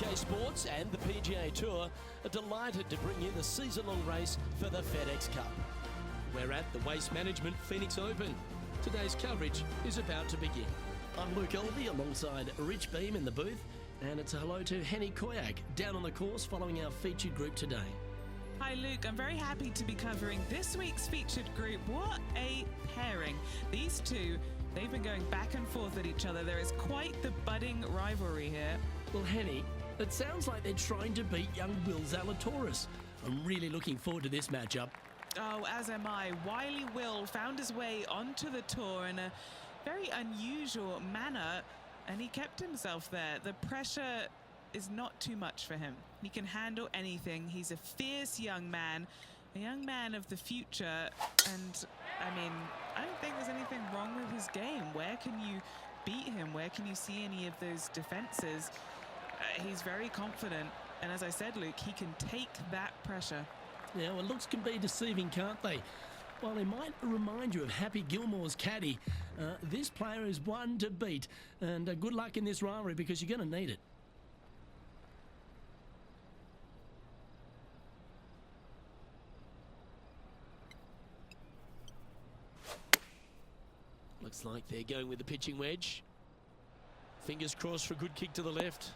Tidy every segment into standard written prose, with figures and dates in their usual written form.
SK Sports and the PGA Tour are delighted to bring you the season-long race for the FedEx Cup. We're at the Waste Management Phoenix Open. Today's coverage is about to begin. I'm Luke Elvey alongside Rich Beam in the booth, and it's a hello to Henny Koyak down on the course following our featured group today. Hi Luke, I'm very happy to be covering this week's featured group. What a pairing. These two, they've been going back and forth at each other. There is quite the budding rivalry here. Well, Henny, it sounds like they're trying to beat young Will Zalatoris. I'm really looking forward to this matchup. Oh, as am I. Wily Will found his way onto the tour in a very unusual manner, and he kept himself there. The pressure is not too much for him. He can handle anything. He's a fierce young man of the future, and I mean, I don't think there's anything wrong with his game. Where can you beat him? Where can you see any of those defenses? He's very confident, and as I said, Luke, he can take that pressure. Yeah, well, looks can be deceiving, can't they? While they might remind you of Happy Gilmore's caddy, this player is one to beat, and good luck in this rivalry because you're going to need it. Looks like they're going with the pitching wedge. Fingers crossed for a good kick to the left.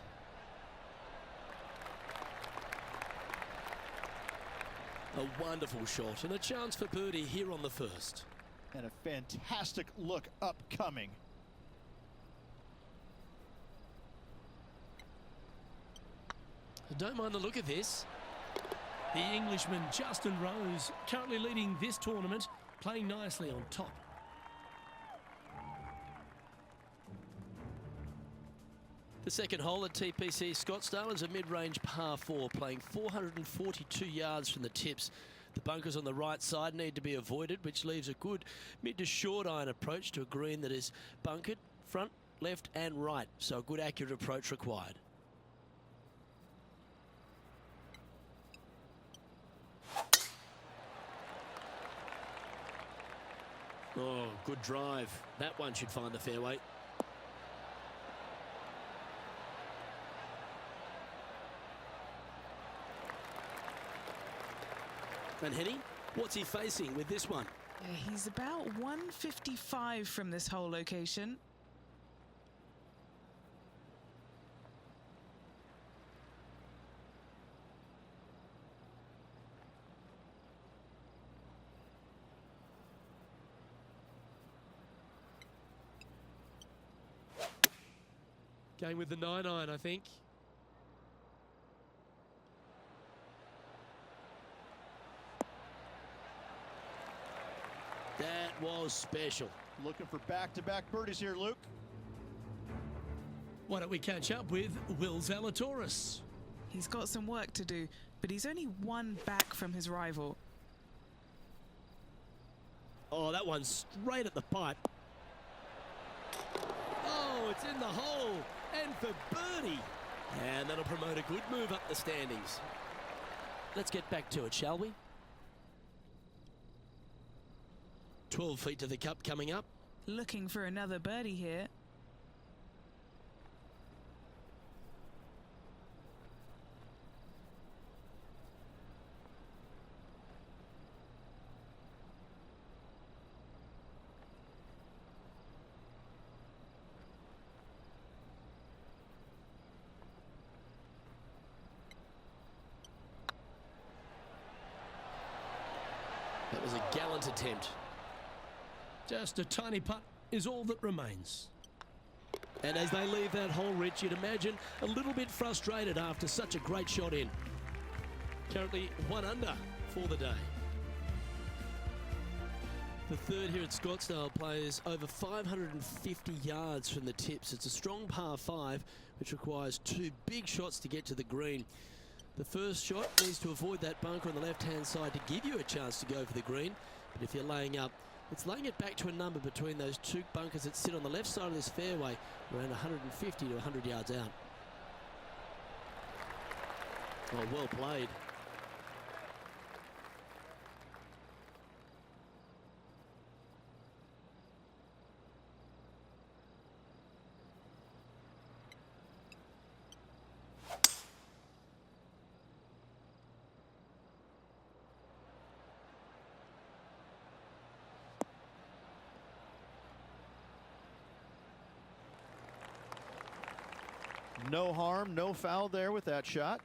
A wonderful shot and a chance for birdie here on the first. And a fantastic look upcoming. I don't mind the look of this. The Englishman Justin Rose currently leading this tournament, playing nicely on top. The second hole at TPC Scottsdale is a mid-range par 4, playing 442 yards from the tips. The bunkers on the right side need to be avoided, which leaves a good mid to short iron approach to a green that is bunkered front, left and right. So a good accurate approach required. Oh, good drive. That one should find the fairway. And Henny, what's he facing with this one? Yeah, he's about 155 from this hole location. Going with the 9-iron, I think. That was special. Looking for back-to-back birdies here, Luke. Why don't we catch up with Will Zalatoris? He's got some work to do, but he's only one back from his rival. Oh, that one's straight at the pipe. Oh, it's in the hole, and for birdie. And that'll promote a good move up the standings. Let's get back to it, shall we? 12 feet to the cup coming up. Looking for another birdie here. That was a gallant attempt. Just a tiny putt is all that remains. And as they leave that hole, Rich, you'd imagine a little bit frustrated after such a great shot in. Currently 1 under for the day. The third here at Scottsdale plays over 550 yards from the tips. It's a strong par 5, which requires 2 big shots to get to the green. The first shot needs to avoid that bunker on the left-hand side to give you a chance to go for the green. But if you're laying up, it's laying it back to a number between those 2 bunkers that sit on the left side of this fairway, around 150 to 100 yards out. Oh, well played. No harm, no foul there with that shot.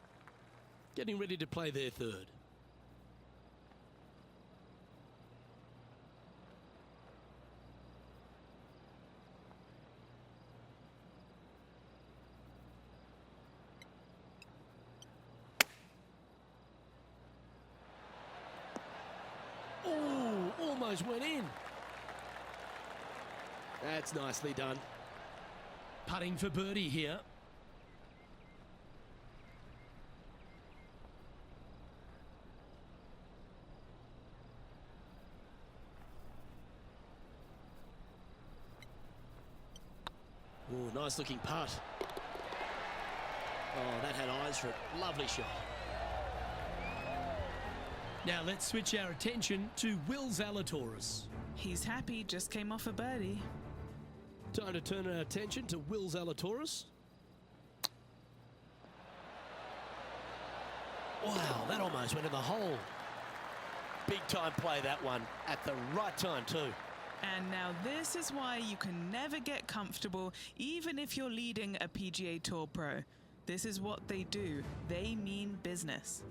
Getting ready to play their third. Oh, almost went in. That's nicely done. Putting for birdie here. Oh, nice looking putt. Oh, that had eyes for it. Lovely shot. Now let's switch our attention to Will Zalatoris. He's happy, just came off a birdie. Time to turn our attention to Will Zalatoris. Wow, that almost went in the hole. Big time play, that one, at the right time too. And now this is why you can never get comfortable, even if you're leading a PGA Tour pro. This is what they do. They mean business.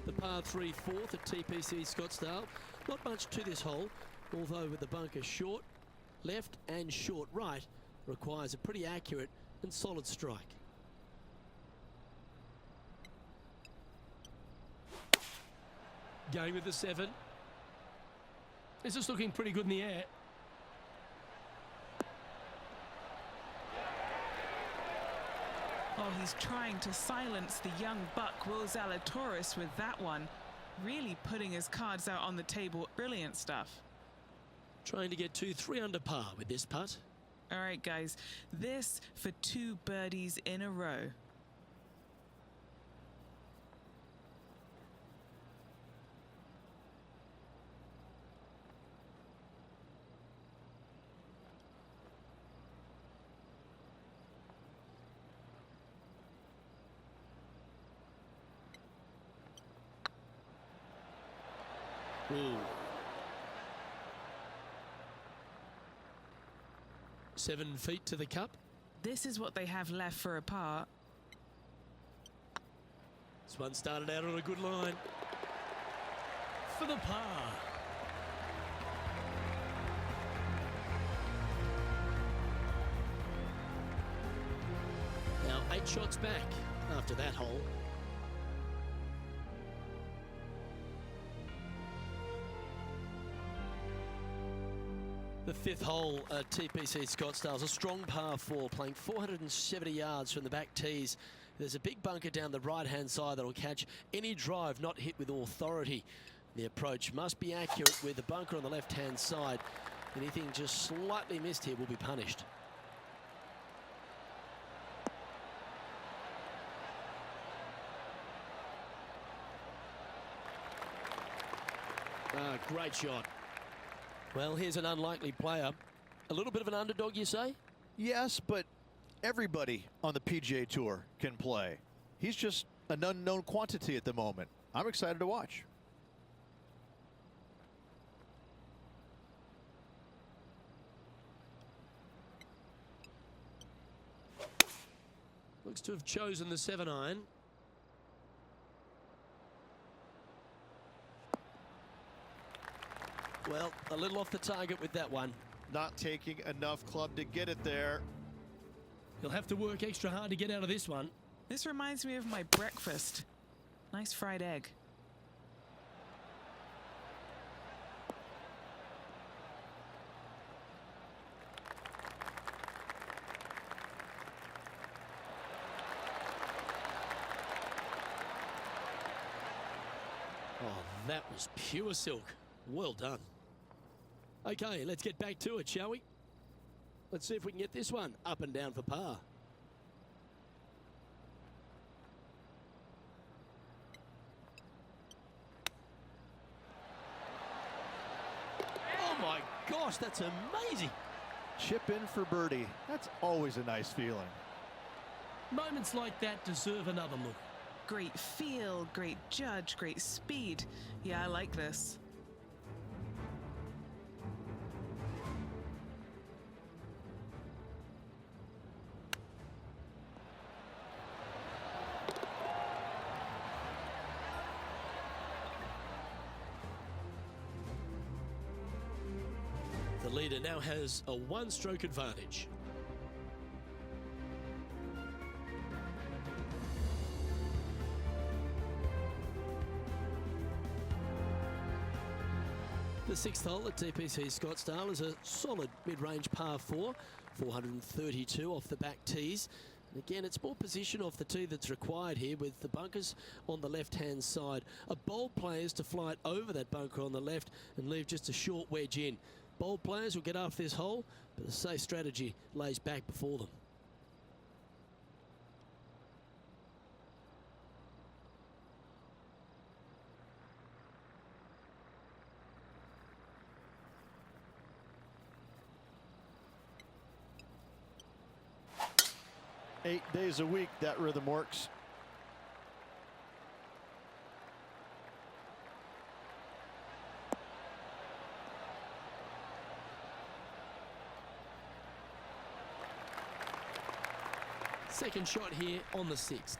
The par 3 fourth at TPC Scottsdale. Not much to this hole, although with the bunker short left and short right, requires a pretty accurate and solid strike. Going with the 7. This is looking pretty good in the air. Oh, he's trying to silence the young buck Will Zalatoris with that one. Really putting his cards out on the table. Brilliant stuff. Trying to get 2-3 under par with this putt. All right, guys. This for 2 birdies in a row. Ooh. 7 feet to the cup. This is what they have left for a par. This one started out on a good line. For the par. Now 8 shots back after that hole. The 5th hole at TPC Scottsdale is a strong par 4, playing 470 yards from the back tees. There's a big bunker down the right-hand side that'll catch any drive not hit with authority. The approach must be accurate with the bunker on the left-hand side. Anything just slightly missed here will be punished. Ah, great shot. Well, here's an unlikely player. A little bit of an underdog, you say? Yes, but everybody on the PGA Tour can play. He's just an unknown quantity at the moment. I'm excited to watch. Looks to have chosen the 7-iron. Well, a little off the target with that one. Not taking enough club to get it there. He'll have to work extra hard to get out of this one. This reminds me of my breakfast. Nice fried egg. Oh, that was pure silk. Well done. Okay, let's get back to it, shall we? Let's see if we can get this one up and down for par. Oh my gosh, that's amazing. Chip in for birdie. That's always a nice feeling. Moments like that deserve another look. Great feel, great judge, great speed. Yeah, I like this. The leader now has a one-stroke advantage. The sixth hole at TPC Scottsdale is a solid mid-range par 4, 432 off the back tees. And again, it's more position off the tee that's required here, with the bunkers on the left-hand side. A bold player is to fly it over that bunker on the left and leave just a short wedge in. Bold players will get after this hole, but a safe strategy lays back before them. Eight days a week, that rhythm works. Second shot here on the sixth.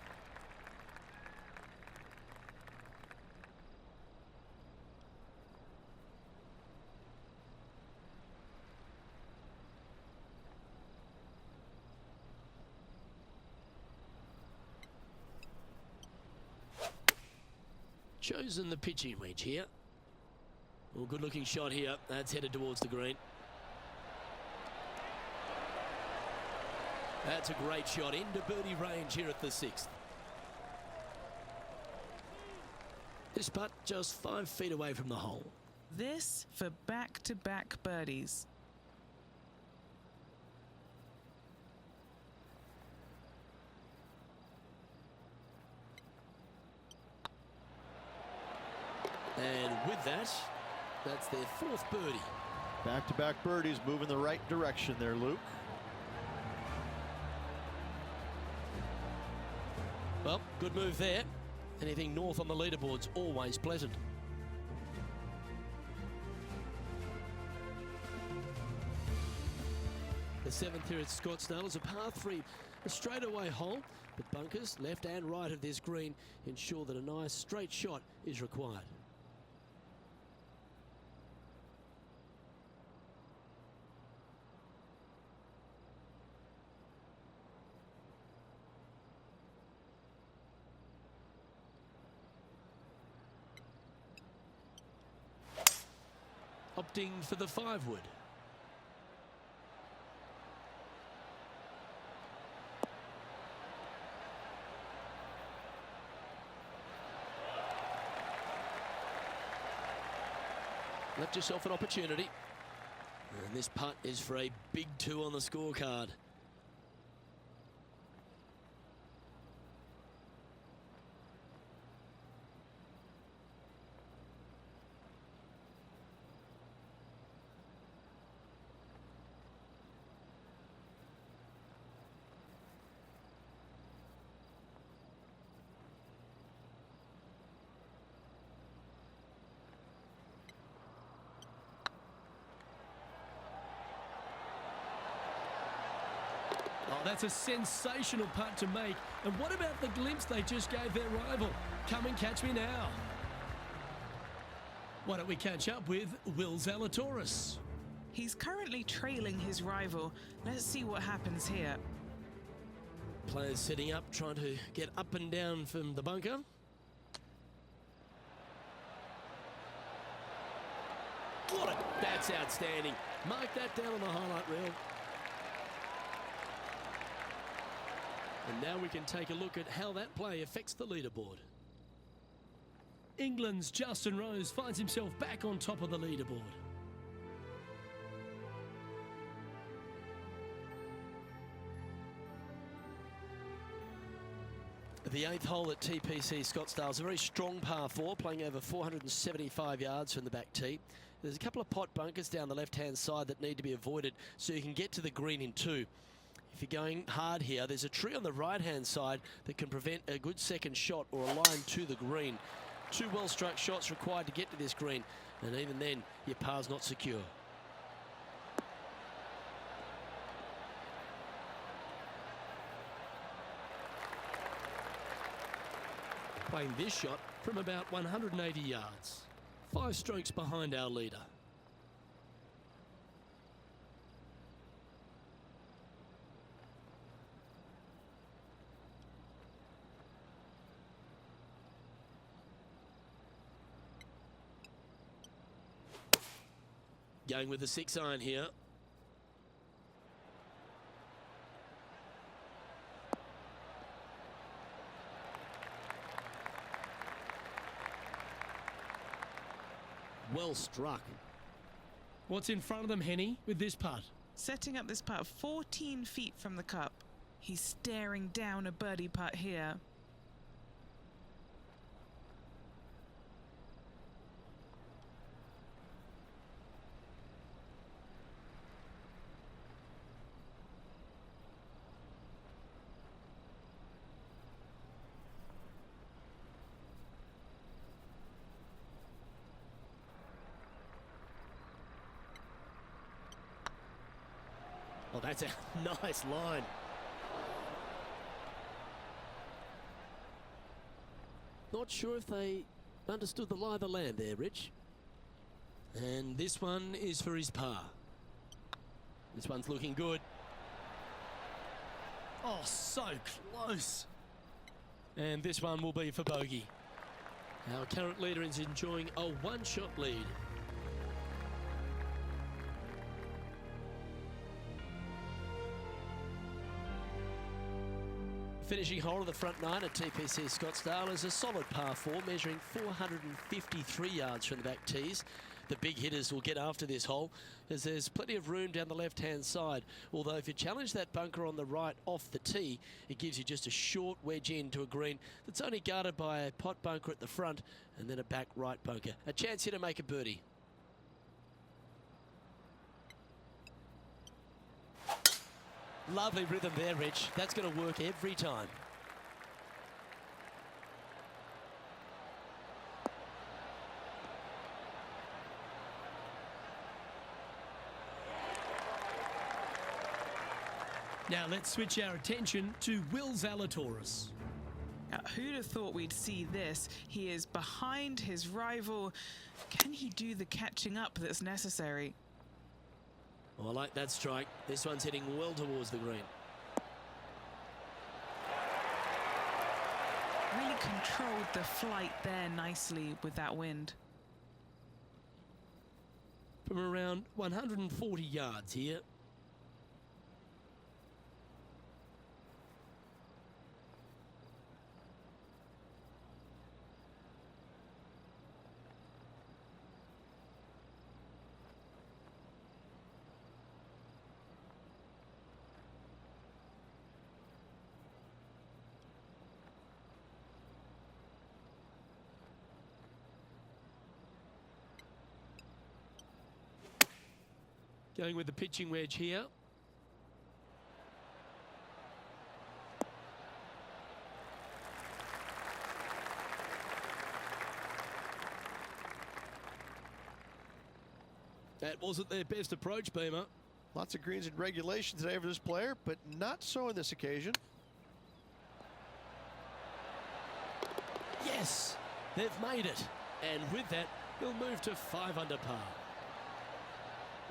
Chosen the pitching wedge here. Well, good looking shot here. That's headed towards the green. That's a great shot into birdie range here at the sixth. This putt just 5 feet away from the hole. This for back-to-back birdies. And with that, that's their 4th birdie. Back-to-back birdies, move in the right direction there, Luke. Well, good move there. Anything north on the leaderboard's always pleasant. The 7th here at Scottsdale is a par 3, a straightaway hole, but bunkers left and right of this green ensure that a nice straight shot is required. Opting for the 5-wood. Left yourself an opportunity. And this putt is for a big 2 on the scorecard. Oh, that's a sensational putt to make. And what about the glimpse they just gave their rival? Come and catch me now. Why don't we catch up with Will Zalatoris? He's currently trailing his rival. Let's see what happens here. Players setting up, trying to get up and down from the bunker. That's outstanding. Mark that down on the highlight reel. And now we can take a look at how that play affects the leaderboard. England's Justin Rose finds himself back on top of the leaderboard. The 8th hole at TPC Scottsdale is a very strong par 4, playing over 475 yards from the back tee. There's a couple of pot bunkers down the left-hand side that need to be avoided so you can get to the green in 2. If you're going hard here, there's a tree on the right-hand side that can prevent a good second shot or a line to the green. 2 well-struck shots required to get to this green, and even then, your par's not secure. Playing this shot from about 180 yards. 5 strokes behind our leader. Going with the 6-iron here. Well struck. What's in front of them, Henny, with this putt? Setting up this putt 14 feet from the cup. He's staring down a birdie putt here. Oh, that's a nice line. Not sure if they understood the lie of the land there, Rich. And this one is for his par. This one's looking good. Oh, so close. And this one will be for bogey. Our current leader is enjoying a one-shot lead. Finishing hole of the front 9 at TPC Scottsdale is a solid par 4, measuring 453 yards from the back tees. The big hitters will get after this hole, as there's plenty of room down the left-hand side. Although if you challenge that bunker on the right off the tee, it gives you just a short wedge into a green that's only guarded by a pot bunker at the front and then a back right bunker. A chance here to make a birdie. Lovely rhythm there, Rich. That's going to work every time. Now let's switch our attention to Will Zalatoris. Now, who'd have thought we'd see this? He is behind his rival. Can he do the catching up that's necessary? Oh, I like that strike. This one's heading well towards the green. Really controlled the flight there nicely with that wind. From around 140 yards here. Going with the pitching wedge here. That wasn't their best approach, Beamer. Lots of greens in regulation today for this player, but not so on this occasion. Yes, they've made it. And with that, they'll move to 5 under par.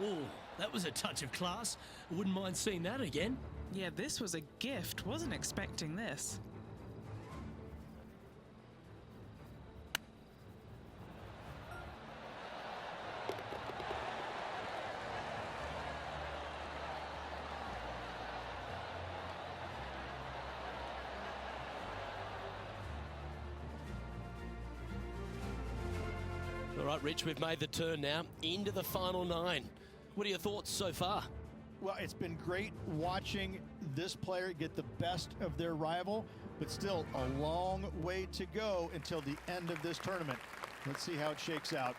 Oh, that was a touch of class. Wouldn't mind seeing that again. Yeah, this was a gift. Wasn't expecting this. All right, Rich, we've made the turn now into the final 9. What are your thoughts so far? Well, it's been great watching this player get the best of their rival, but still a long way to go until the end of this tournament. Let's see how it shakes out.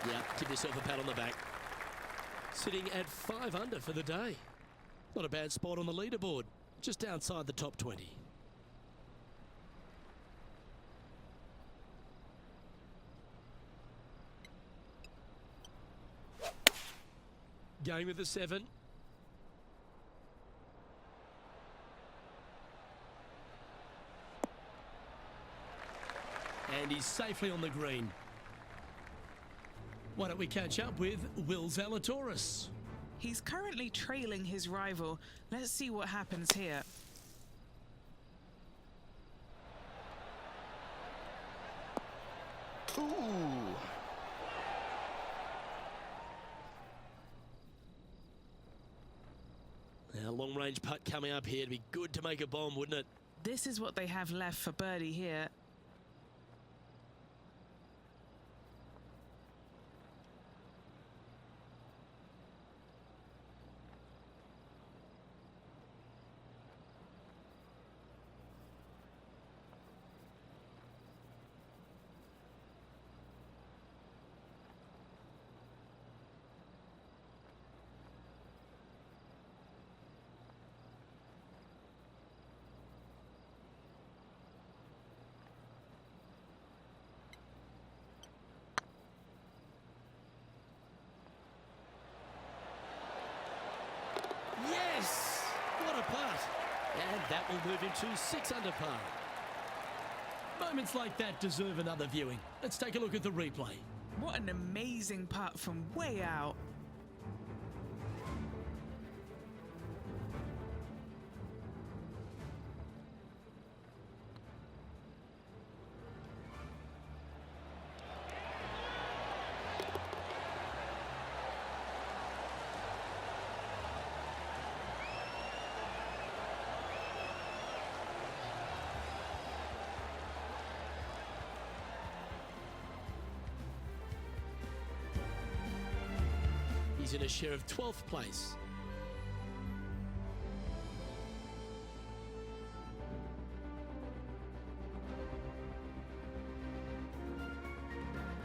Yeah, give yourself a pat on the back. Sitting at 5 under for the day. Not a bad spot on the leaderboard, just outside the top 20. Going with the 7. And he's safely on the green. Why don't we catch up with Will Zalatoris? He's currently trailing his rival. Let's see what happens here. Ooh. Now, long-range putt coming up here. It'd be good to make a bomb, wouldn't it? This is what they have left for birdie here. Yes! What a putt! And that will move into 6 under par. Moments like that deserve another viewing. Let's take a look at the replay. What an amazing putt from way out. He's in a share of 12th place.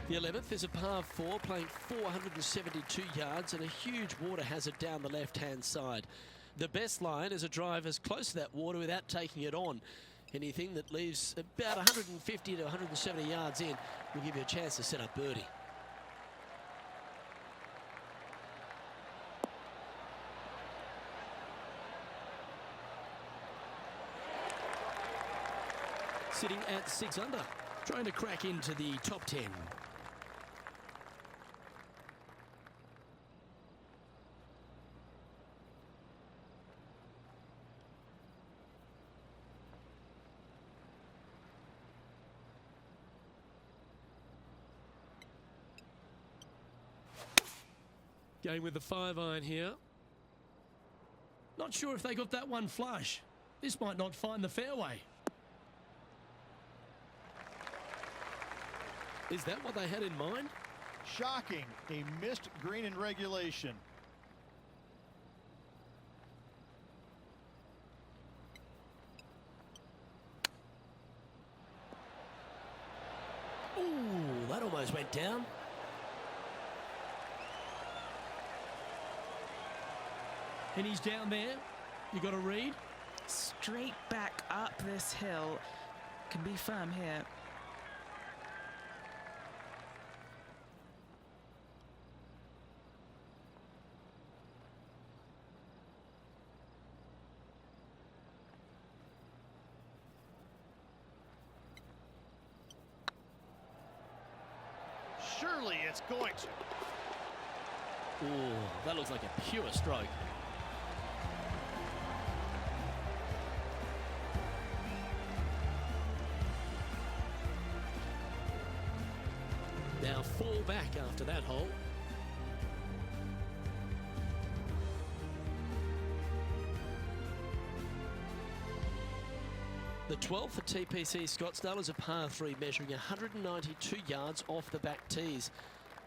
The 11th is a par 4, playing 472 yards and a huge water hazard down the left-hand side. The best line is a drive as close to that water without taking it on. Anything that leaves about 150 to 170 yards in will give you a chance to set up birdie. Sitting at 6 under, trying to crack into the top 10. Going with the 5-iron here. Not sure if they got that one flush. This might not find the fairway. Is that what they had in mind? Shocking. A missed green in regulation. Ooh, that almost went down. And he's down there. You got to read. Straight back up this hill. Can be firm here. Surely it's going to. Ooh, that looks like a pure stroke. Now fall back after that hole. The 12th at TPC Scottsdale is a par 3 measuring 192 yards off the back tees.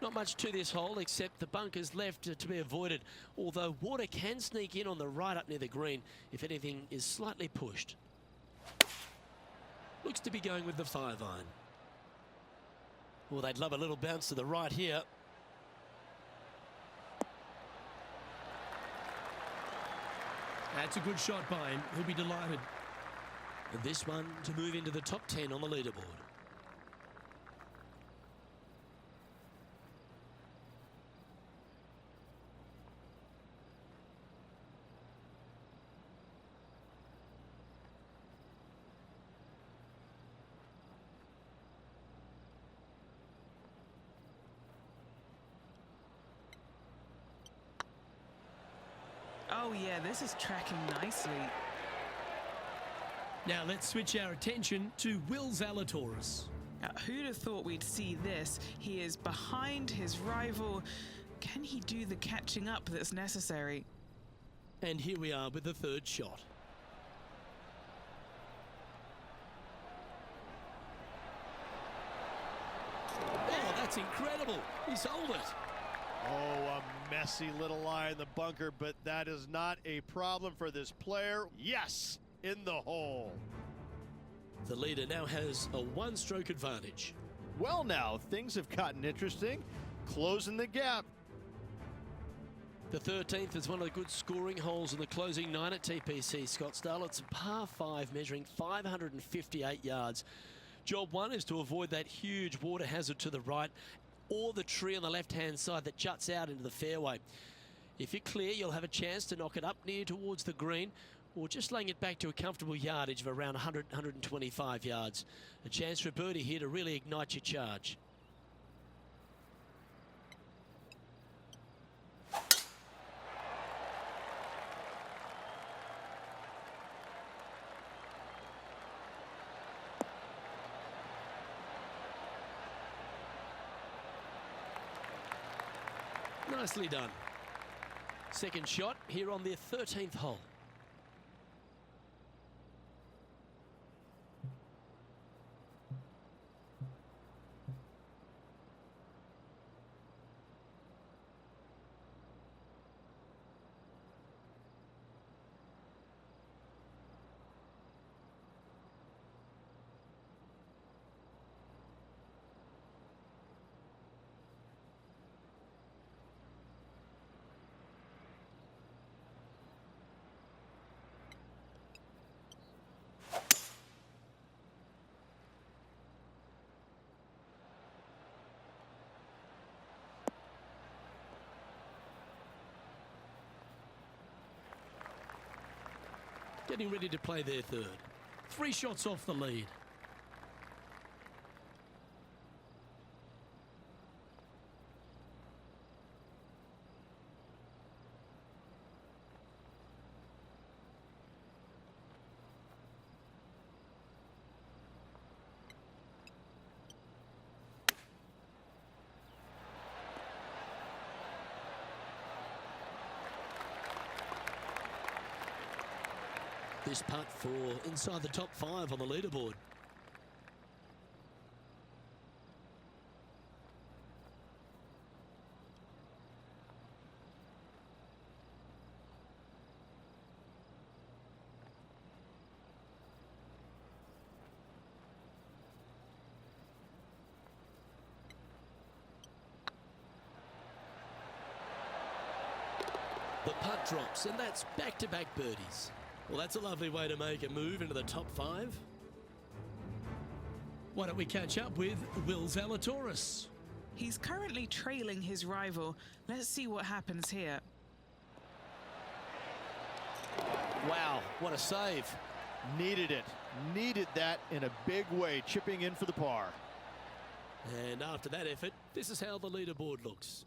Not much to this hole except the bunkers left to be avoided, although water can sneak in on the right up near the green if anything is slightly pushed. Looks to be going with the 5-iron. Well, they'd love a little bounce to the right here. That's a good shot by him. He'll be delighted. And this one to move into the top 10 on the leaderboard. Oh yeah, this is tracking nicely. Now let's switch our attention to Will Zalatoris. Now, who'd have thought we'd see this? He is behind his rival. Can he do the catching up that's necessary? And here we are with the third shot. Oh, that's incredible. He sold it. Oh, a messy little lie in the bunker, but that is not a problem for this player. Yes, in the hole. The leader now has a one-stroke advantage. Well, now things have gotten interesting. Closing the gap. The 13th is one of the good scoring holes in the closing 9 at TPC Scottsdale. It's a par 5 measuring 558 yards. Job 1 is to avoid that huge water hazard to the right or the tree on the left-hand side that juts out into the fairway. If you're clear, you'll have a chance to knock it up near towards the green or just laying it back to a comfortable yardage of around 100, 125 yards. A chance for a birdie here to really ignite your charge. Nicely done. Second shot here on the 13th hole. Getting ready to play their third. 3 shots off the lead. This putt for inside the top 5 on the leaderboard. The putt drops, and that's back-to-back birdies. Well, that's a lovely way to make a move into the top 5. Why don't we catch up with Will Zalatoris? He's currently trailing his rival. Let's see what happens here. Wow, what a save. Needed it. Needed that in a big way, chipping in for the par. And after that effort, this is how the leaderboard looks.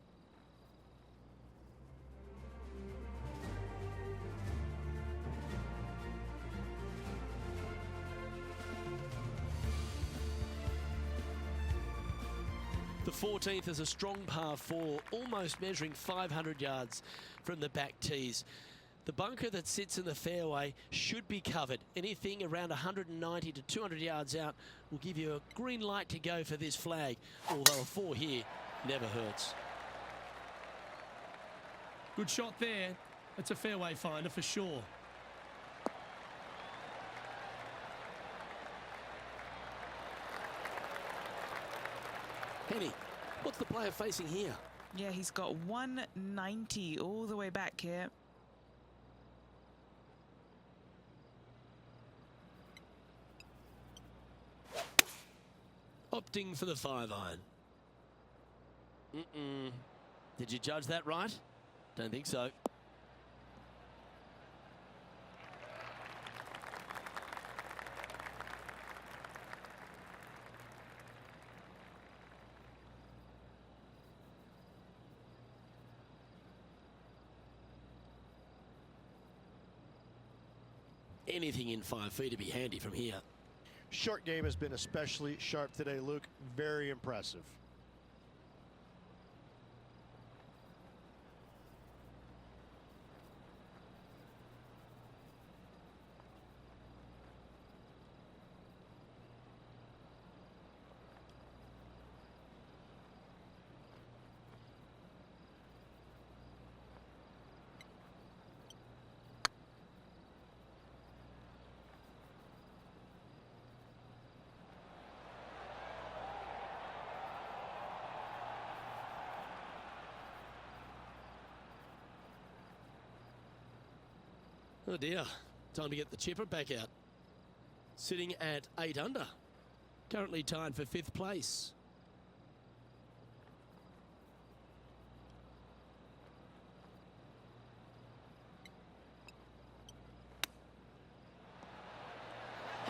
The 14th is a strong par 4, almost measuring 500 yards from the back tees. The bunker that sits in the fairway should be covered. Anything around 190 to 200 yards out will give you a green light to go for this flag, although a 4 here never hurts. Good shot there. It's a fairway finder for sure. Henny, what's the player facing here? Yeah, he's got 190 all the way back here. Opting for the 5-iron. Did you judge that right? Don't think so. anything in 5 feet to be handy from here. Short game has been especially sharp today, Luke. Very impressive. Oh dear, time to get the chipper back out. Sitting at 8 under, currently tied for 5th place.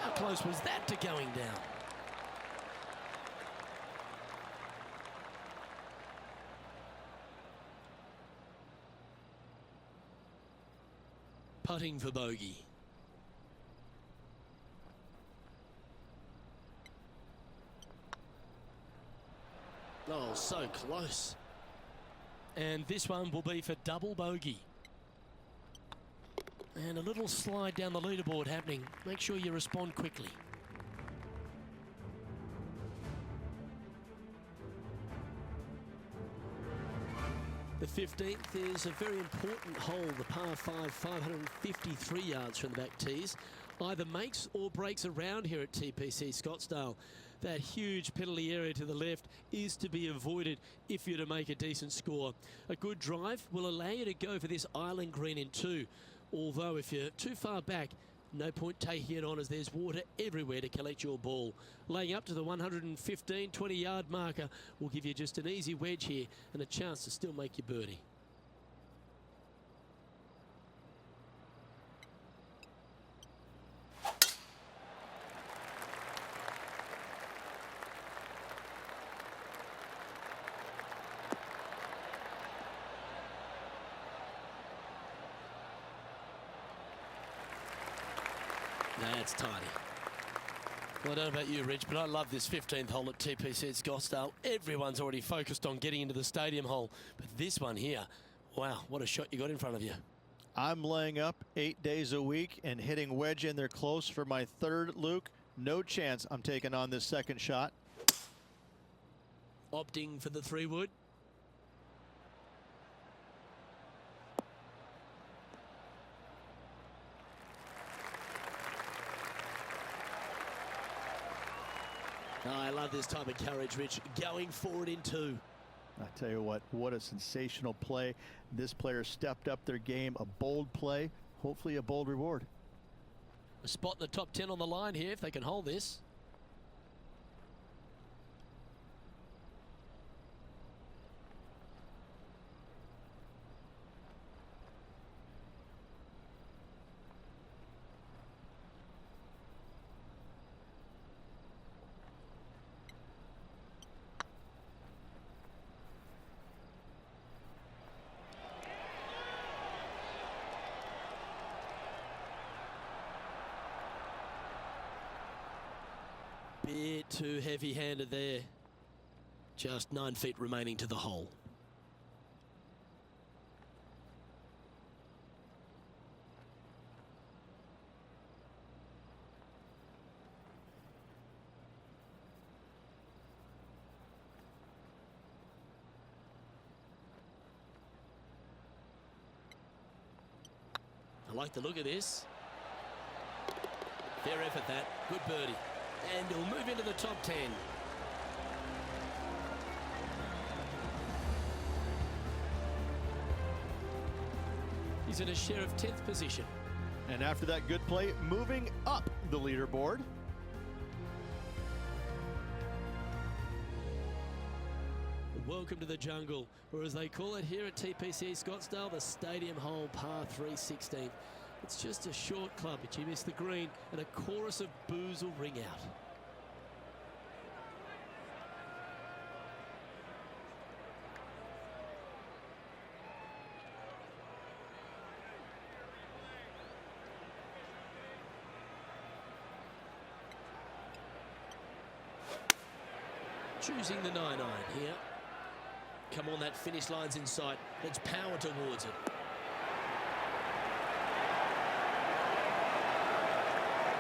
How close was that to going down? Putting for bogey. Oh, so close. And this one will be for double bogey. And a little slide down the leaderboard happening. Make sure you respond quickly. The 15th is a very important hole, the par 5, 553 yards from the back tees. Either makes or breaks around here at TPC Scottsdale. That huge penalty area to the left is to be avoided if you're to make a decent score. A good drive will allow you to go for this island green in 2. Although if you're too far back, no point taking it on as there's water everywhere to collect your ball. Laying up to the 115, 20-yard marker will give you just an easy wedge here and a chance to still make your birdie. That's tidy. Well, I don't know about you, Rich, but I love this 15th hole at TPC at Scottsdale. Everyone's already focused on getting into the stadium hole, but this one here, wow, what a shot you got in front of you. I'm laying up 8 days a week and hitting wedge in there close for my 3rd, Luke. No chance I'm taking on this 2nd shot. Opting for the 3-wood. Oh, I love this type of courage, Rich. Going forward in 2. I tell you what a sensational play. This player stepped up their game. A bold play, hopefully a bold reward. A spot in the top 10 on the line here if they can hold this. Bit too heavy-handed there. Just 9 feet remaining to the hole. I like the look of this. Fair effort that. Good birdie. And he'll move into the top 10. He's in a share of 10th position. And after that good play, moving up the leaderboard. Welcome to the jungle, or as they call it here at TPC Scottsdale, the Stadium Hole Par 316. It's just a short club, but you miss the green, and a chorus of boos will ring out. Choosing the 9-iron here. Come on, that finish line's in sight. Let's power towards it.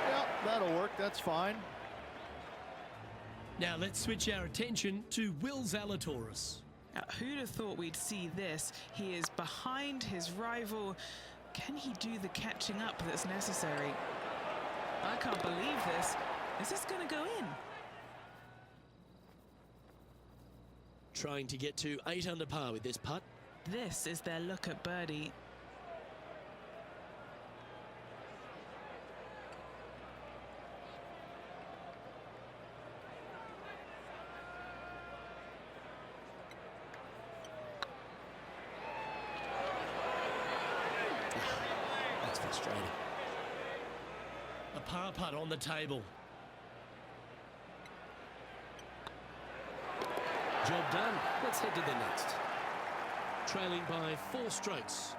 Yeah, that'll work. That's fine. Now let's switch our attention to Will Zalatoris. Who'd have thought we'd see this? He is behind his rival. Can he do the catching up that's necessary? I can't believe this. Is this going to go in? Trying to get to 8 under par with this putt. This is their look at birdie. That's frustrating. A par putt on the table. Job done. Let's head to the next. Trailing by 4 strokes.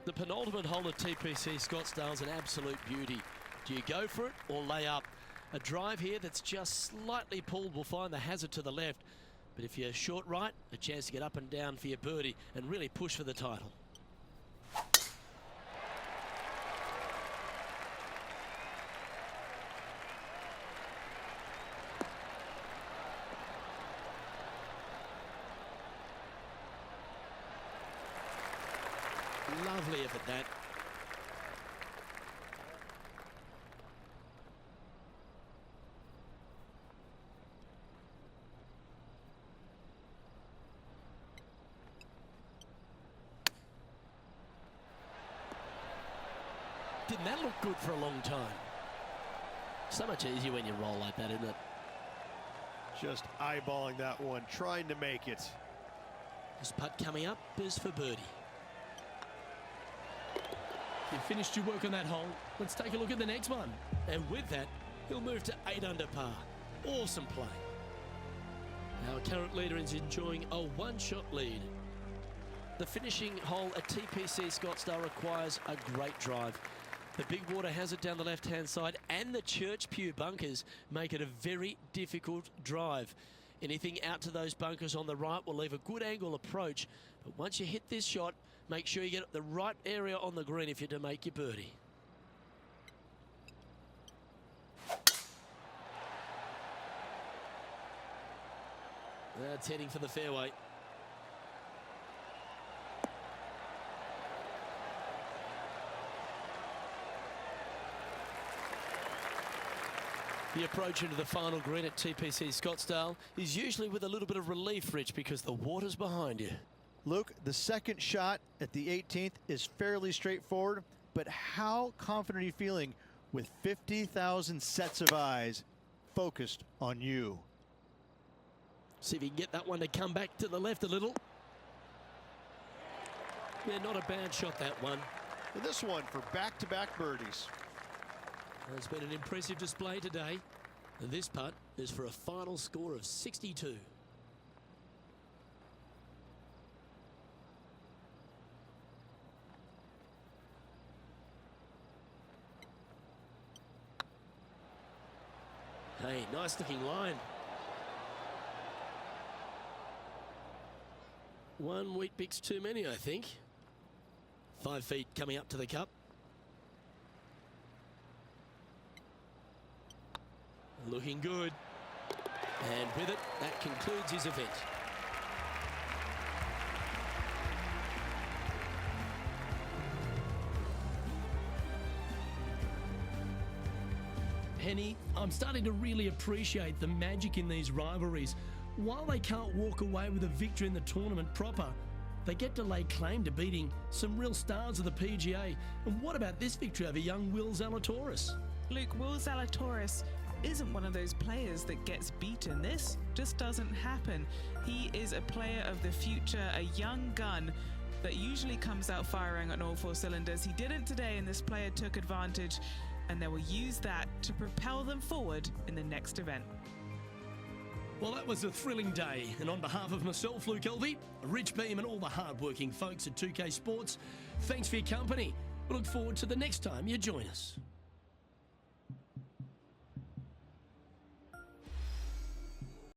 The penultimate hole at TPC Scottsdale's an absolute beauty. Do you go for it or lay up? A drive here that's just slightly pulled will find the hazard to the left. But if you're short right, a chance to get up and down for your birdie and really push for the title. Lovely effort that. Didn't that look good for a long time? So much easier when you roll like that, isn't it? Just eyeballing that one, trying to make it. This putt coming up is for birdie. You finished your work on that hole. Let's take a look at the next one. And with that, he'll move to 8 under par. Awesome play. Our current leader is enjoying a 1-shot lead. The finishing hole at TPC Scottsdale requires a great drive. The big water hazard down the left-hand side and the Church Pew bunkers make it a very difficult drive. Anything out to those bunkers on the right will leave a good angle approach. But once you hit this shot, make sure you get the right area on the green if you're to make your birdie. That's heading for the fairway. The approach into the final green at TPC Scottsdale is usually with a little bit of relief, Rich, because the water's behind you. Luke, the second shot at the 18th is fairly straightforward, but how confident are you feeling with 50,000 sets of eyes focused on you? See if you can get that one to come back to the left a little. Yeah, not a bad shot, that one. And this one for back-to-back birdies. It's been an impressive display today. And this putt is for a final score of 62. Hey, nice looking line. 1 wheat bix too many, I think. 5 feet coming up to the cup. Looking good. And with it, that concludes his event. Henny, I'm starting to really appreciate the magic in these rivalries. While they can't walk away with a victory in the tournament proper, they get to lay claim to beating some real stars of the PGA. And what about this victory over young Will Zalatoris? Luke, Will Zalatoris isn't one of those players that gets beaten. This just doesn't happen. He is a player of the future, a young gun that usually comes out firing on all 4 cylinders. He didn't today, and this player took advantage, and they will use that to propel them forward in the next event. Well, that was a thrilling day, and on behalf of myself, Luke Elvey, Rich Beam, and all the hard-working folks at 2K Sports, thanks for your company. We look forward to the next time you join us.